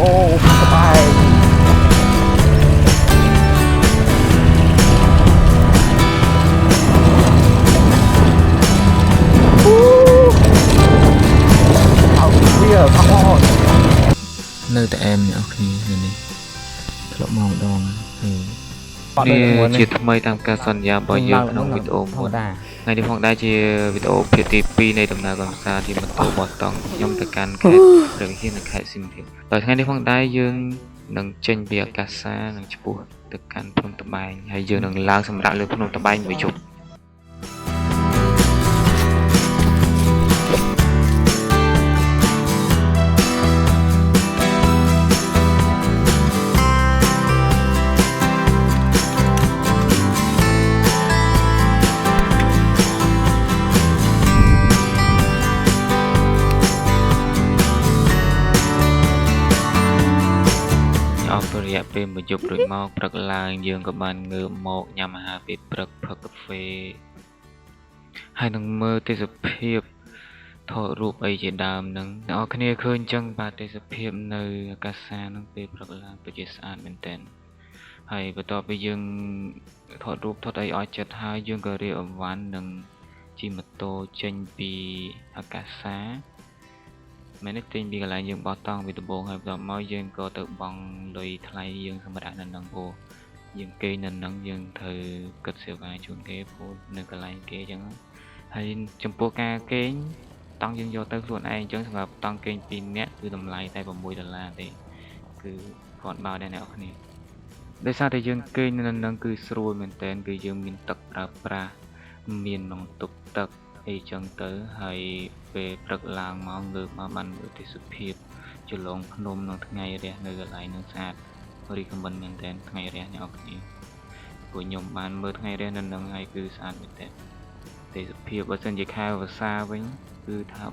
អូសบายเอาវាខំមកនៅតែអែមអ្នកគ្នានេះធ្លាប់មកម្ដងនេះជាថ្មីតាមការសន្យារបស់យើងក្នុងវីដេអូមុនថ្ងៃនេះផងដែរជាវីដេអូភាគទី2នៃដំណើរកម្សាន្តជិះម៉ូតូបោះតង់ខ្ញុំទៅកាន់ខេត្តព្រះវិហារនៅខេត្តសៀមរាបដោយថ្ងៃនេះផងដែរយើងនឹងចេញពីអាកាសានិងឆ្ពោះទៅកាន់ភ្នំត្បែងហើយយើងនឹងឡើងសម្រាប់លើភ្នំត្បែងមួយយប់រយៈពេលមួយយប់រួចមកព្រឹកឡើងយើងក៏បានងើបមកញ៉ាំអាហារពេលព្រឹកផឹកកាហ្វេហើយនឹងមើលទេសភាពថតរូបអីជាដើមនឹងអ្នកនរគ្នាឃើញចឹងបាទទេសភាពនៅអាកាសានឹងពេលព្រឹកឡើងពិតជាស្អាតមែនទែនហើយបន្ទាប់ពីយើងថតរូបថតអីឲ្យចិត្តហើយយើងក៏រៀបអង្វាន់នឹងជិះម៉ូតូចេញពីអាកាសាមែនទេចេញពីកន្លែងយើងបោះតង់ពីដំបូងហើយបន្ទាប់មកយើងក៏ទៅបង់លុយថ្លៃយើងសម្រាប់នៅនឹងព្រោះយើងគេងនៅនឹងយើងត្រូវគិតសេវាជូនគេព្រោះនៅកន្លែងគេអញ្ចឹងហើយចំពោះការគេងតង់យើងយកទៅខ្លួនឯងអញ្ចឹងសម្រាប់តង់គេង2នាក់គឺតម្លៃតែ$6ទេគឺគាត់បោកដែរអ្នកនរគ្នាដោយសារតែយើងគេងនៅនឹងគឺស្រួលមែនតើគឺយើងមានទឹកប្រើប្រាស់មាននំទុកទឹកអីចឹងទៅហើយពេលព្រឹកឡើងមកងើបមកបានមើលទេសភាពចលងភ្នំនៅថ្ងៃរះនៅកន្លែងនោះស្អាតរីកមិនមែនតែថ្ងៃរះអ្នកនរគ្នាព្រោះខ្ញុំបានមើលថ្ងៃរះនៅនឹងហើយគឺស្អាតមែនតើទេសភាពបើសិនជាខែវស្សាវិញគឺថា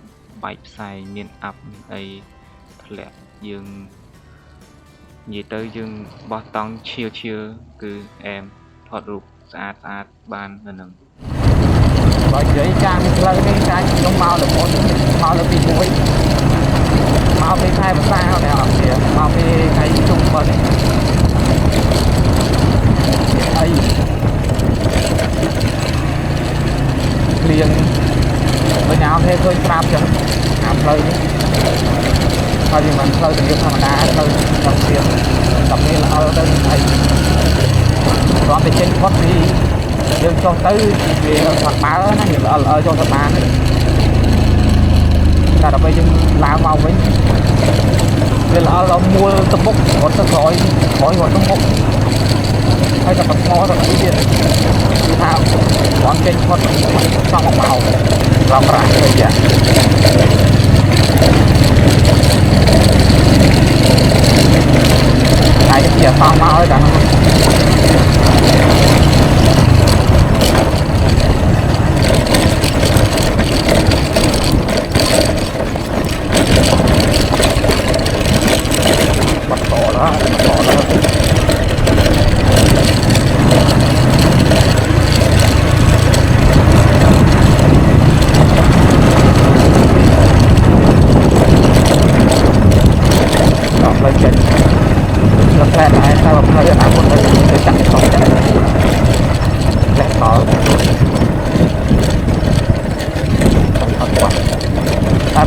បែកផ្សែងមានអាប់អីធ្លាក់យើងនិយាយទៅយើងបោះតង់ឈៀលគឺអែមថតរូបស្អាតបាននៅនឹងបើនិយាយការនេះផ្លូវនេះការខ្ញុំមកលើមុនមកលើពី1មកពីខែភាសាដែរអត់ទេមកពីថ្ងៃជុំបើនេះអីគ្លៀងបញ្ញាទេឃើញប្រាប់ចឹងអាផ្លូវនេះហើយវាមិនផ្លូវទំនើបធម្មតាផ្លូវដល់ទៀតដល់នេះល្អទៅហើយព្រោះតែចេញផុតពីយើងចុះទៅវាអត់បើណាវាល្អចុះទៅបានតែដល់ពេលយើងឡើងមកវិញវាល្អដល់មួលទៅមុខរត់ទៅក្រោយរត់ទៅមុខហើយតែបន្ថយទៅអីទៀតគឺថាអត់ចេញផុតចង់មកប្រើប្រាស់ទៅយ៉ាងហើយជាសងមកឲ្យដល់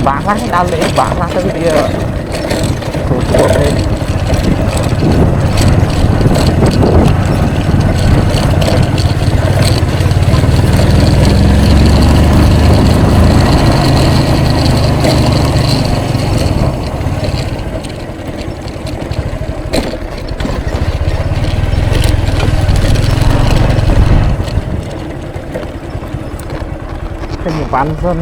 bạn lắm đau lưỡi bạn lắm tới bây giờ thuộc đi cái gì bạn dân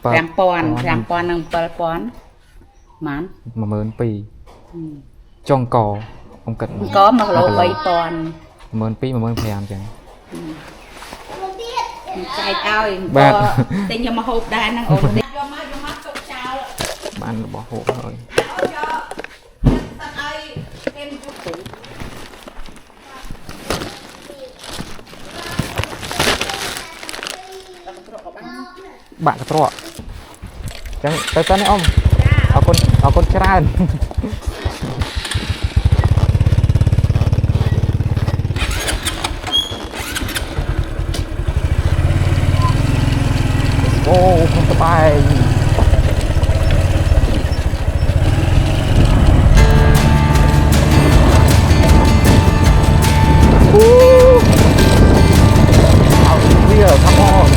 5,000 និង7,000ម៉ាន12000ចុងកខ្ញុំគិតក1គីឡូ3,000 12000 15000ចឹងចែកឲ្យទិញយកមកហូបដែរហ្នឹងអូនយកមកទុកចោលបានរបស់ហូបហើយបាក់កត្រក់ chẳng tới tên đấy ông ở con tràn ô không có bài out here come on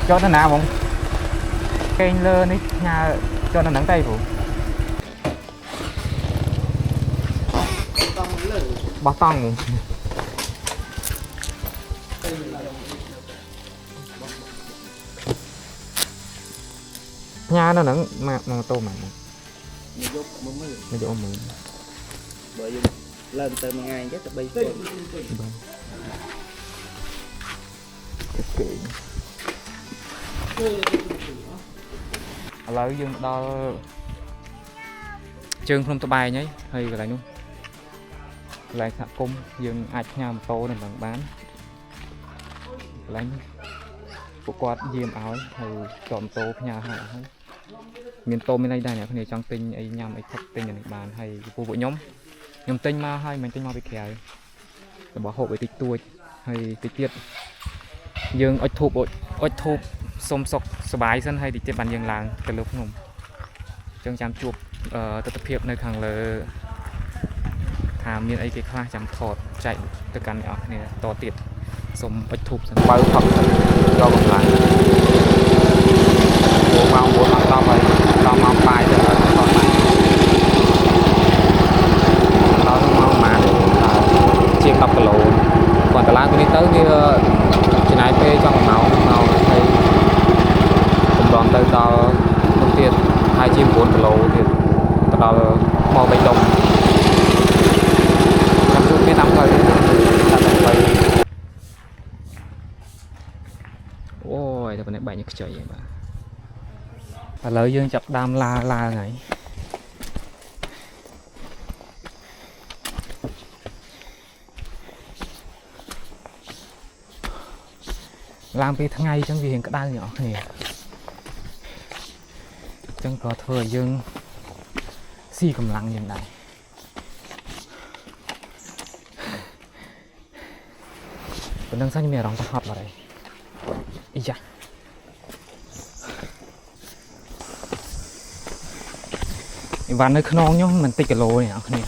cho nó nào không kênh lơ ní nhà cho nó nắng tay phụ bó tông nhà nó nắng mà tô mà nó dỗ mình bởi vì lên từ một ngày chắc là bay lấy dương đo trường không tao bài nhé hay cái này luôn lại thả cung dương ạch nhà một tô này bằng bán lấy bộ quạt diêm áo hay chọn tô nhà hả miền tô bên đây đây này cái này trong tinh ấy nhằm ấy thấp tinh này bàn hay phụ vụ nhóm tinh mà hay mình tinh mà bị kẹo bỏ hộ với tịch tuổi hay tịch tiết dương ếch thụp xôm sọc sờ bái dân hay thì trên bàn dương làng từ lúc không chương chạm chuột tập hiệp nơi thằng là thàm miền ấy cái khoa chạm thọt chạy từ căn nhỏ này to tiệt xôm ếch thụp bao thật do bằng lại buồn mong tao phải tao mong bài cho là con này tao mong mà chiếc đập cái lỗ còn cả lá tôi đi tới cái trên này phê trong màu thấy cùng đoàn tới tao phương tiện 2,4 kg thì tao mò bạch đồng trong suốt cái năm thôi ôi tao này bảy như cái trời vậy mà lợi dương chập đam la này làm vì tháng ngày chẳng vì hiện cái đai nhỏ này chẳng có thừa dương si cầm lăng như này còn đang sao như mẹ đóng tập hợp vào đây ý chà và nơi non nhá mình tích cái lô này này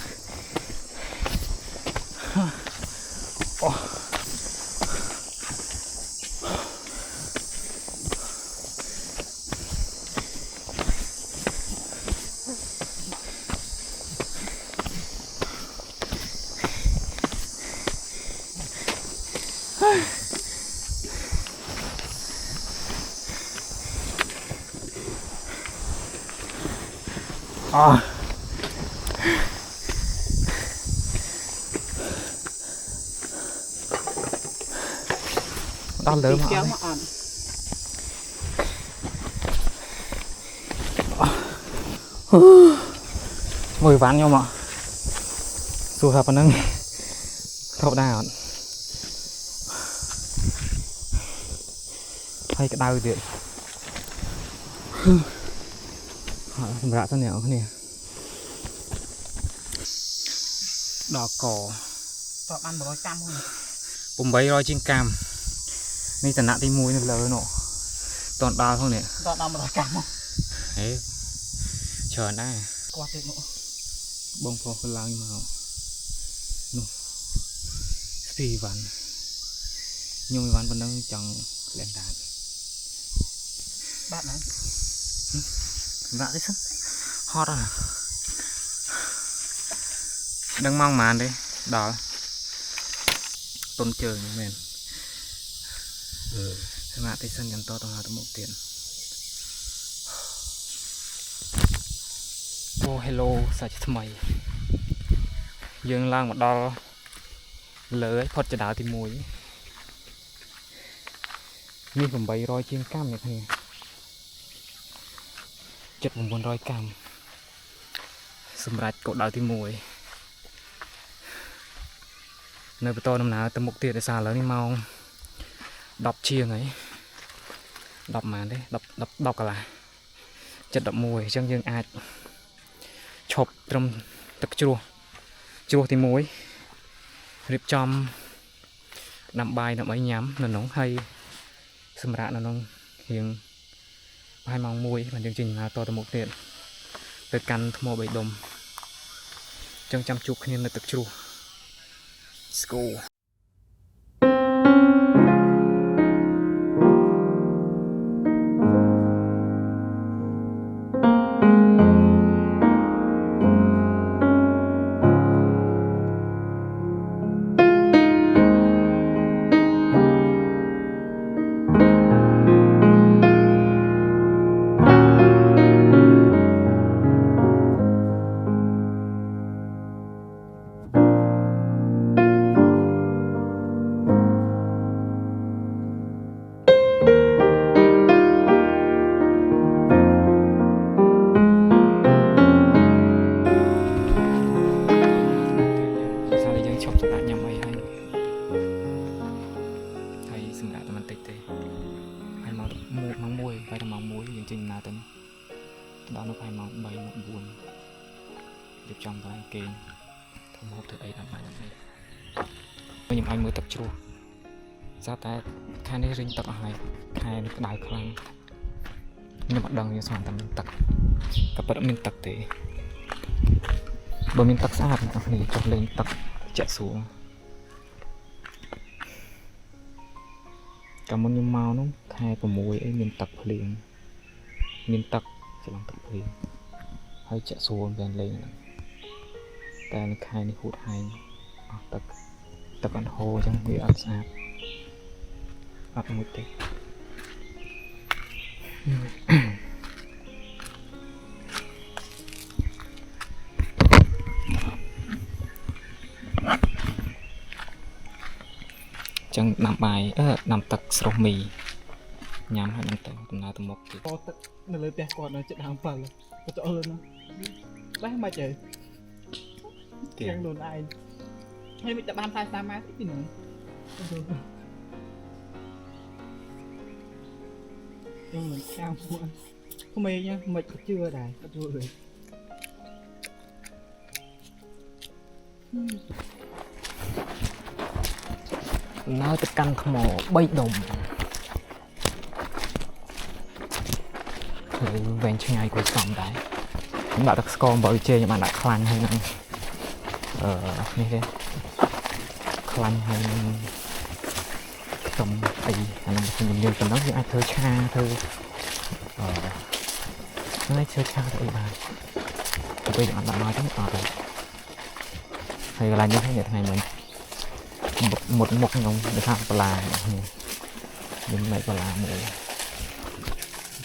đau lớn mà mùi ván nhau mà dù hợp nâng thọc đào hay cái đau điện rạ sao nẻo nè đỏ cỏ tọt ăn 100 thôi bùm bấy roi trên camนี่แต่หน้าที่มุ้ยนี่เลยเนาะตอนดาวเท่านี้ tọt ăn 100 không เฮ้ยเชิญได้ qua tiền nữa บงพอคนล้างมาเอานู่4 วันnhungวันวันนั้นจังแรงดาน bạn này vạ đấy sân hot à đang mong màn đi đó tôn trời như mền vạ đấy sân nhắn to tao hào tao một tiền ô hello sao chứ thầm mày dương lang một đo lỡ phật cho đảo thì mùiนี่ผมใบรอยเชียงก้ามเนี่ยพี่7 ผมบนรอยก้ามสำหรับกดดาวที่มวยในประตูน้ำหนาตะมุกเตียดสาแล้วนี่มองดับเชียงไงดับมาได้ดับกันละจัดดับมวยจังยังอาจชบตรมตะจัวที่มวยรีบจอมนำใบนำใบย้ำนำน้องให้สำหรับน้องเฮียงให้มองมวยมันจริงๆนะตัวตะมุกเตียดเติดกันทโมใบดมจังจำจุกนี่ในตะจัวLet's go. ដល់នៅហើយម៉ោង3ម៉ោង4រៀបចំកន្លែងគេងធំហូបធ្វើអីដល់បាយនេះខ្ញុំឲ្យមើលទឹកជ្រោះស្រាប់តែខែនេះរីងទឹកអស់ហើយខែនេះក្តៅខ្លាំងខ្ញុំអត់ដឹងវាស្មានតែមានទឹកក៏ពិតអត់មានទឹកទេបើមានទឹកស្អាតអ្នកនេះចុះលេងទឹកចាក់សួរកាលមុនខ្ញុំមកនោះខែ6អីមានទឹកភ្លៀងមានទឹកច្រឡំទឹកភ្លៀងហើយចាក់សួរបានលេងតែនៅខែនេះហួតហែងអស់ទឹកអត់ហូរអញ្ចឹងវាអត់ស្អាតអត់មួយទេចឹងដាំបាយដាំទឹកស្រស់មីញ៉ាំហើយនឹងទៅដំណើរទៅមុខទៀត ទឹកនៅលើផ្ទះគាត់នៅចិត្តដើម7គាត់ចូលលើនោះបែរមកទៅទាំងខ្លួនឯងហើយមិនតែបាន40ម៉ែត្រពីនោះខ្ញុំមិនខាំពួកក្មេងហ្នឹងមិនជឿដែរអត់យល់ទេនៅទៅកាន់ថ្ម3ដុំវែងឆ្ងាយគួរសមដែរខ្ញុំដាក់ទឹកស្ករអំបិលជែខ្ញុំបានដាក់ខ្លាញ់ហើយនឹងនេះទេខ្លាញ់ហើយនឹងខ្ទឹមអីអានឹងខ្ញុំនិយាយប៉ុណ្ណឹងយើងអាចធ្វើឆាធ្វើនេះធ្វើឆាទៅអីបានទៅពេលអត់ដាក់មកទៅអត់ទេហើយកន្លែងនេះថ្ងៃមិញមុតមុខខ្ញុំទៅខាងបលាខ្ញុំមិនបលាមួយ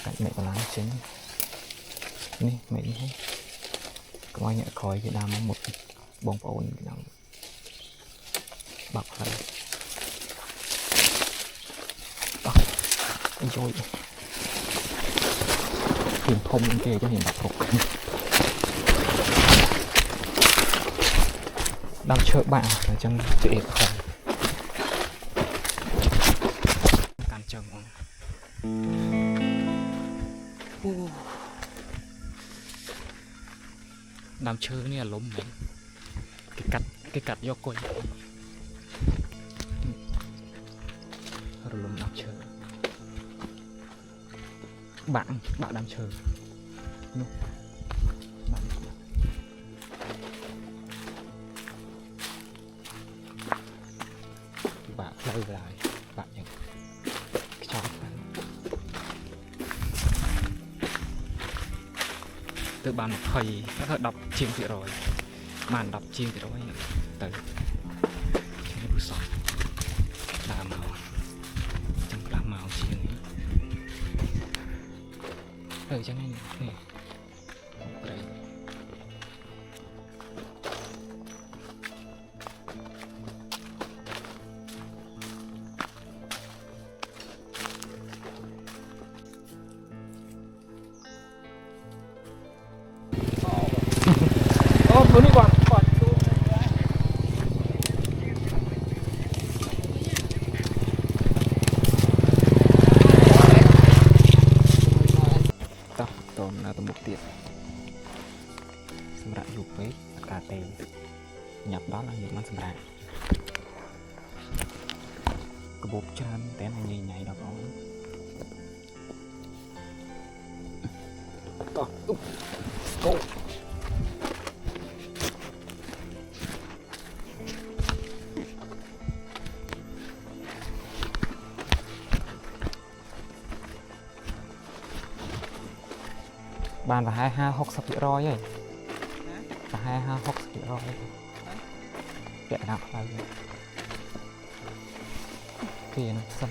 កាច់មិនបលាចេញនេះមិនហីក្បាញ់អ្នកក្រោយគេដើមមុតបងប្អូនគេដើមបាក់ហើយបាក់យយ hiện thông những kê cho hiện bạc phục đang chơi bạn ở trong chị không cản chân đám chơi này là lốm này cái cắt do coi rồi lốm đám chơi bạn đám chơi bạn lâu lại bạn những cái chó từ bàn thầy các đọc chiên thì rồi màn đọc chiên thì rồi từ trên cái bức sóng là màu chẳng là màu chiên chẳng này nè đây bữa đi còn tôm là tôm một tiệt sầm rạ dục với cà tê nhập đó là những món sầm rạ cái bột chan té này nhảy nhảy đó có bàn và 22-60% ấy và 22-60% kệ nào bao nhiêu kia nó xâm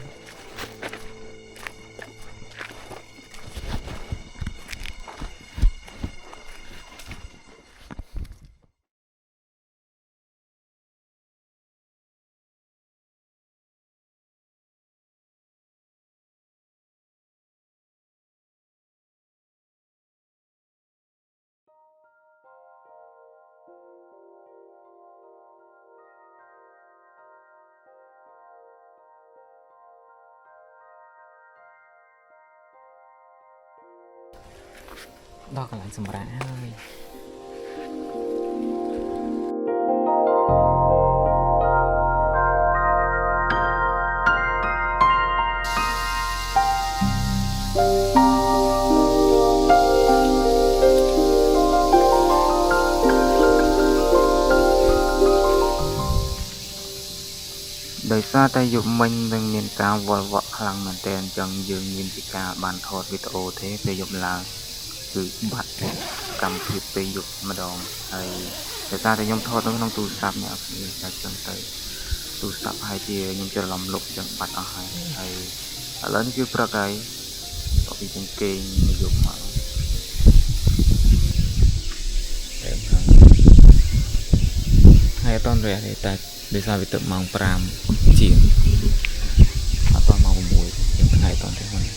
đó còn lại sầm rã ơi đời xa tay dục mình đang miền cao vội vợ lăng màn tên chẳng dường nhìn bị ca bàn thọt video thế về dục là cứ bắt cầm thịt về dục mà đòn hay đời xa thì nhung thọt nó không tu sạp nhở thì là chân tay tu sạp hai tia nhưng cho lòng lục chẳng bắt ở hai hay lớn cứ pra cái có bị chân kê dục mà hai con rẻ thì ta đời xa bị tự mong pram chìm toàn mong mùi những ngày toàn thế này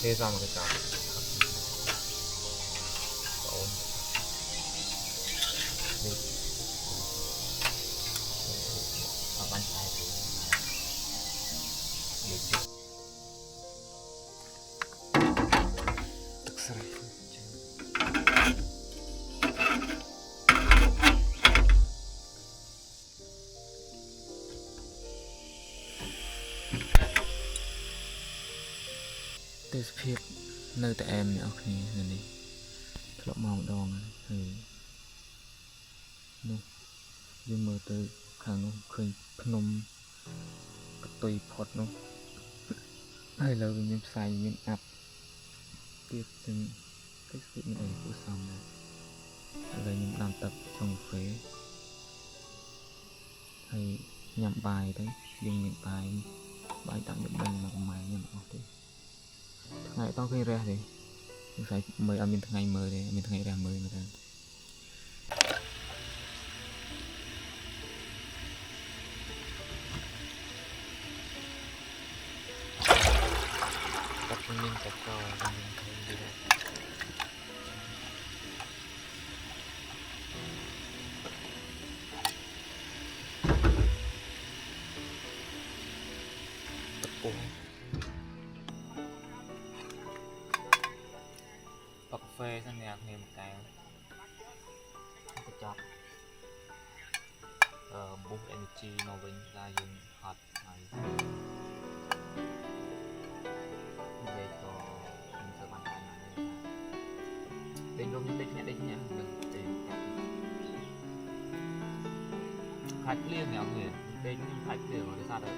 thế xong rồi chọn Tết phiệt nơi tại em nhở khi này đi lọ mong đòn nè dương mơ tới khang nó khơi phnom tùy phật nó hay là mình xài mình áp tiếp từng cái sự như này của xong này là những làm tập trong phế hay nhằm bài đấy dùng những bài tặng những bên mà mày nhằm ở đây ngày tao khi ra thì phải mời mình ngày mời đây mình ngày ra mời người ta តែចូលអូកាហ្វេសិនអ្នកគ្នាមួយកែវទៅចប់boost energy មកវិញថាយើងហត់ហើយនិយាយក៏មិនសូវបានខានណាស់ទេដេញលោកខ្ញុំដេញអ្នកនឹងទៅខាច់ភ្លៀងអ្នកគ្នាដេញខ្ញុំខាច់ភ្លៀងដោយសារតែ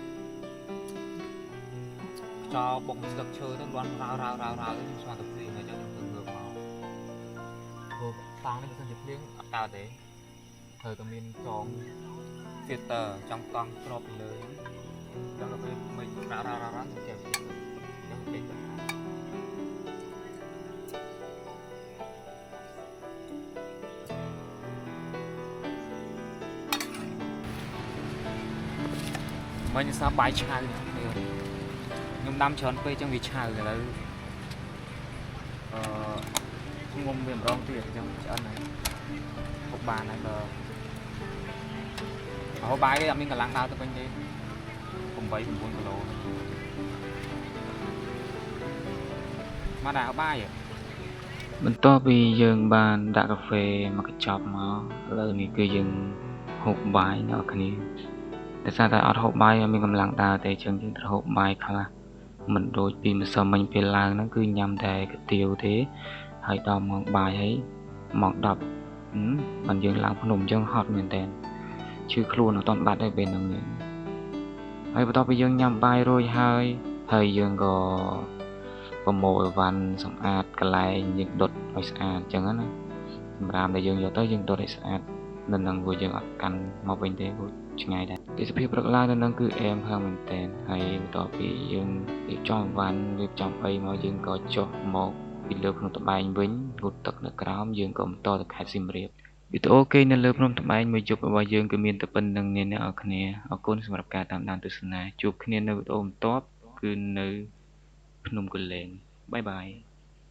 ចោលបុកស្លឹកឈើទៅរាន់រ៉ាវខ្ញុំស្មានតែភ្លៀងអញ្ចឹងខ្ញុំទៅងើបមកព្រោះតាំងនេះមិនសិនជាភ្លៀងអត់កើតទេត្រូវតែមានចង filter ចង់តង់គ្របពីលើដល់ទៅមិនរ៉ាទៅចេះទៀតខ្ញុំពេកមិញសាបាយឆៅខ្ញុំដាំច្រើនពេកចឹងវាឆៅឥឡូវងុំវាម្ដងទៀតចឹងឆ្អិនហើយពុកបានហើយបើហូបបាយគេអត់មានកម្លាំងដើរទៅវិញទេ8 9 គីឡូមកដាក់បាយបន្ទាប់ពីយើងបានដាក់កាហ្វេមកកញ្ចប់មកឥឡូវនេះគឺយើងហូបបាយអ្នកគ្នាតែសារតែអត់ហូបបាយអត់មានកម្លាំងដើរទេចឹងយើងត្រូវហូបបាយខ្លះមិនដូចពីម្សិលមិញពេលឡើងហ្នឹងគឺញ៉ាំតែកាទៀវទេហើយដល់ម៉ោងបាយហើយម៉ោង10បានយើងឡើងភ្នំចឹងហត់មែនតើឈឺខ្លួនអត់តាន់បាត់ទេពេលហ្នឹងហើយបន្ទាប់ពីយើងញ៉ាំបាយរួចហើយយើងក៏ប្រមូលអីវ៉ាន់សម្អាតកន្លែងយើងដុតឲ្យស្អាតចឹងណាសម្រាប់ដែលយើងយកទៅយើងដុតឲ្យស្អាតនៅនឹងវាយើងអត់កាន់មកវិញទេព្រោះឆ្ងាយដែរទេសភាពព្រឹកឡើងនៅនឹងគឺអែមហើយមែនតើហើយបន្ទាប់ពីយើងរៀបចំអីវ៉ាន់រៀបចំអីមកយើងក៏ចុះមកពីលើភ្នំត្បែងវិញងូតទឹកនៅក្រោមយើងក៏បន្តទៅខេត្តសៀមរាបវីដេអូគេនៅលើភ្នំត្បែងមួយយប់របស់យើងគឺមានតែប៉ុណ្្នឹងអ្នកនរគ្នាអរគុណសម្រាប់ការតាមដានទស្សនាជួបគ្នានៅវីដេអូបន្ទាប់គឺនៅភ្នំកលែងបាយបាយ